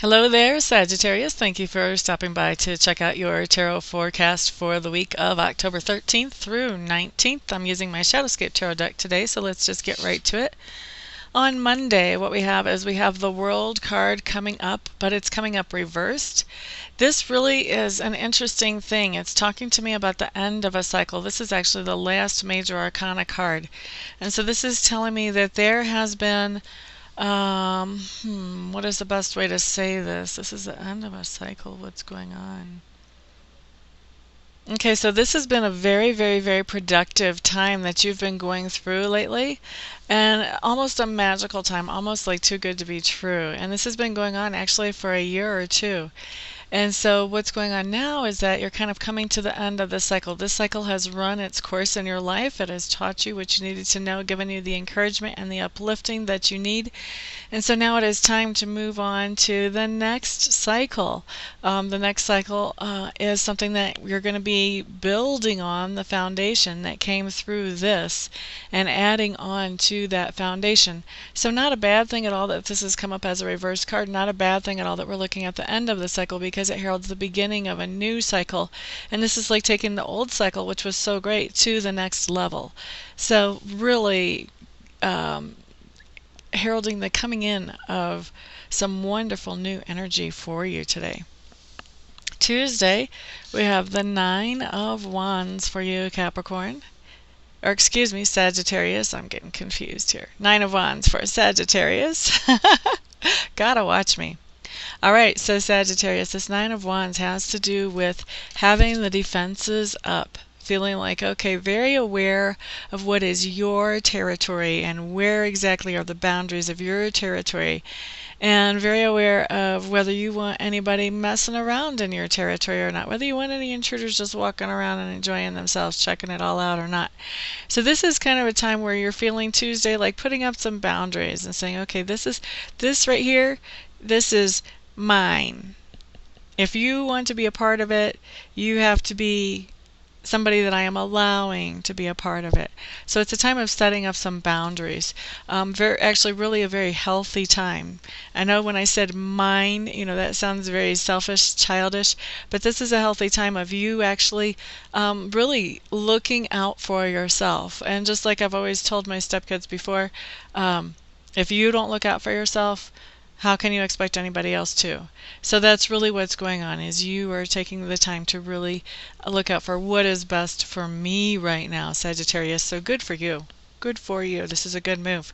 Hello there, Sagittarius. Thank you for stopping by to check out your tarot forecast for the week of October 13th through 19th. I'm using my Shadowscape Tarot deck today, so let's just get right to it. On Monday, what we have is we have the World card coming up, but it's coming up reversed. This really is an interesting thing. It's talking to me about the end of a cycle. This is actually the last major arcana card. And so this is telling me that there has been what is the best way to say this? This is the end of a cycle. What's going on? Okay, so this has been a very, very, very productive time that you've been going through lately, and almost a magical time, almost like too good to be true. And this has been going on actually for a year or two. And so what's going on now is that you're kind of coming to the end of this cycle. This cycle has run its course in your life. It has taught you what you needed to know, given you the encouragement and the uplifting that you need. And so now it is time to move on to the next cycle. The next cycle is something that you're going to be building on the foundation that came through this and adding on to that foundation. So not a bad thing at all that this has come up as a reverse card. Not a bad thing at all that we're looking at the end of the cycle, because it heralds the beginning of a new cycle. And this is like taking the old cycle, which was so great, to the next level. So really heralding the coming in of some wonderful new energy for you today. Tuesday, we have the Nine of Wands for you, Capricorn. Or excuse me, Sagittarius. I'm getting confused here. Nine of Wands for Sagittarius. Gotta watch me. All right, so Sagittarius, this Nine of Wands has to do with having the defenses up, feeling like, okay, very aware of what is your territory and where exactly are the boundaries of your territory, and very aware of whether you want anybody messing around in your territory or not, whether you want any intruders just walking around and enjoying themselves, checking it all out or not. So this is kind of a time where you're feeling Tuesday like putting up some boundaries and saying, okay, this right here, this is mine. If you want to be a part of it, you have to be somebody that I am allowing to be a part of it. So it's a time of setting up some boundaries. Actually really a very healthy time. I know when I said mine, that sounds very selfish, childish, but this is a healthy time of you actually really looking out for yourself. And just like I've always told my stepkids before, if you don't look out for yourself, how can you expect anybody else to? So that's really what's going on, is you are taking the time to really look out for what is best for me right now, Sagittarius. So good for you. Good for you. This is a good move.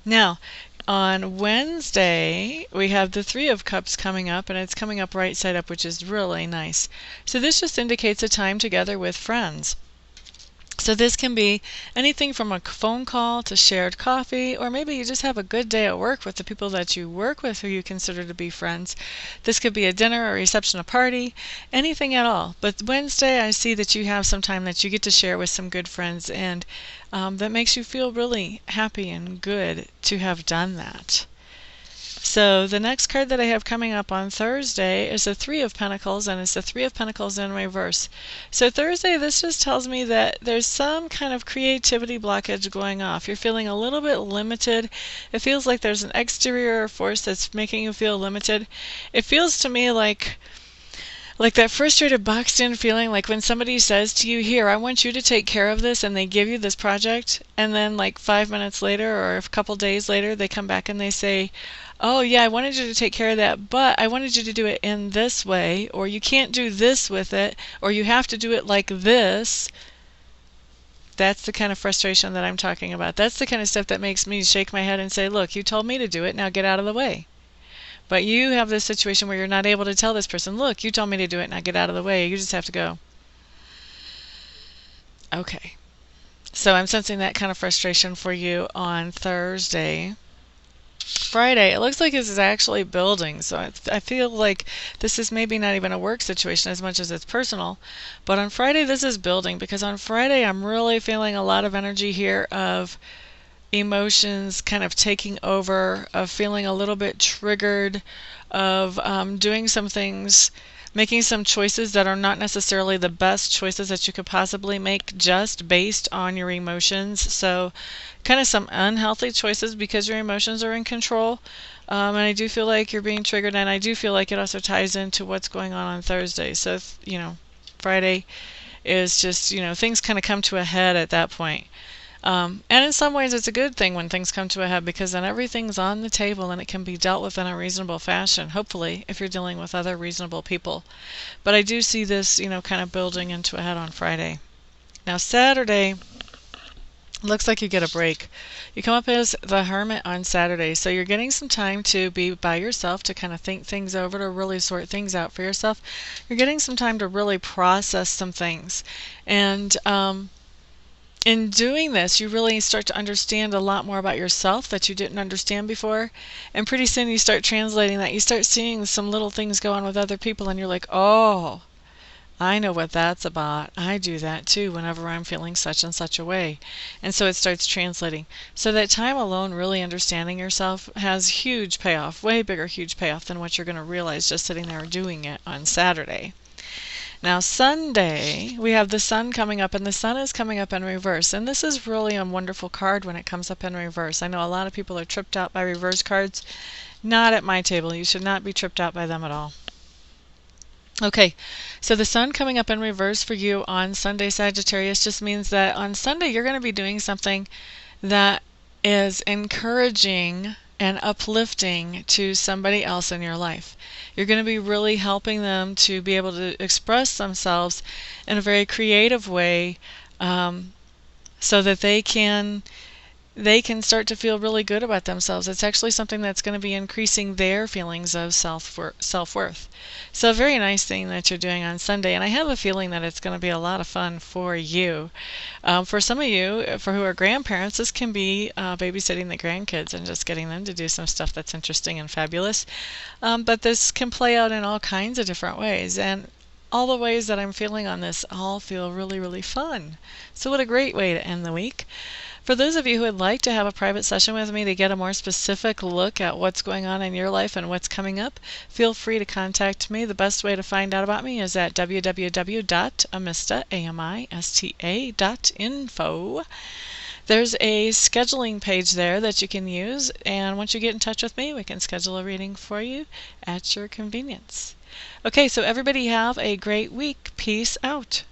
Now, on Wednesday, we have the Three of Cups coming up, and it's coming up right side up, which is really nice. So this just indicates a time together with friends. So this can be anything from a phone call to shared coffee, or maybe you just have a good day at work with the people that you work with who you consider to be friends. This could be a dinner, a reception, a party, anything at all. But Wednesday, I see that you have some time that you get to share with some good friends, and that makes you feel really happy and good to have done that. So the next card that I have coming up on Thursday is the Three of Pentacles, and it's the Three of Pentacles in reverse. So Thursday, this just tells me that there's some kind of creativity blockage going off. You're feeling a little bit limited. It feels like there's an exterior force that's making you feel limited. It feels to me like that frustrated, boxed-in feeling, like when somebody says to you, here, I want you to take care of this, and they give you this project, and then like 5 minutes later or a couple days later, they come back and they say, oh yeah, I wanted you to take care of that, but I wanted you to do it in this way, or you can't do this with it, or you have to do it like this. That's the kind of frustration that I'm talking about. That's the kind of stuff that makes me shake my head and say, look, you told me to do it, now get out of the way. But you have this situation where you're not able to tell this person, look, you told me to do it, now get out of the way. You just have to go, okay. So I'm sensing that kind of frustration for you on Thursday. Friday, it looks like this is actually building, so I feel like this is maybe not even a work situation as much as it's personal. But on Friday, this is building, because on Friday, I'm really feeling a lot of energy here of emotions kind of taking over, of feeling a little bit triggered, of doing some things making some choices that are not necessarily the best choices that you could possibly make just based on your emotions. So kind of some unhealthy choices because your emotions are in control. And I do feel like you're being triggered, and I do feel like it also ties into what's going on Thursday. So, Friday is just, things kind of come to a head at that point. And in some ways, it's a good thing when things come to a head because then everything's on the table and it can be dealt with in a reasonable fashion, hopefully, if you're dealing with other reasonable people. But I do see this, kind of building into a head on Friday. Now, Saturday, looks like you get a break. You come up as the Hermit on Saturday, so you're getting some time to be by yourself, to kind of think things over, to really sort things out for yourself. You're getting some time to really process some things. And in doing this, you really start to understand a lot more about yourself that you didn't understand before. And pretty soon you start translating that. You start seeing some little things go on with other people, and you're like, oh, I know what that's about. I do that too whenever I'm feeling such and such a way. And so it starts translating. So that time alone, really understanding yourself, has huge payoff, way bigger, huge payoff than what you're going to realize just sitting there doing it on Saturday. Now Sunday, we have the Sun coming up, and the Sun is coming up in reverse. And this is really a wonderful card when it comes up in reverse. I know a lot of people are tripped out by reverse cards. Not at my table. You should not be tripped out by them at all. Okay, so the Sun coming up in reverse for you on Sunday, Sagittarius, just means that on Sunday you're going to be doing something that is encouraging and uplifting to somebody else in your life. You're going to be really helping them to be able to express themselves in a very creative way, so that they can start to feel really good about themselves. It's actually something that's going to be increasing their feelings of self-worth. So a very nice thing that you're doing on Sunday, and I have a feeling that it's going to be a lot of fun for you. For some of you, for who are grandparents, this can be babysitting the grandkids and just getting them to do some stuff that's interesting and fabulous. But this can play out in all kinds of different ways, and all the ways that I'm feeling on this all feel really, really fun. So what a great way to end the week. For those of you who would like to have a private session with me to get a more specific look at what's going on in your life and what's coming up, feel free to contact me. The best way to find out about me is at www.amista.info. There's a scheduling page there that you can use, and once you get in touch with me, we can schedule a reading for you at your convenience. Okay, so everybody have a great week. Peace out.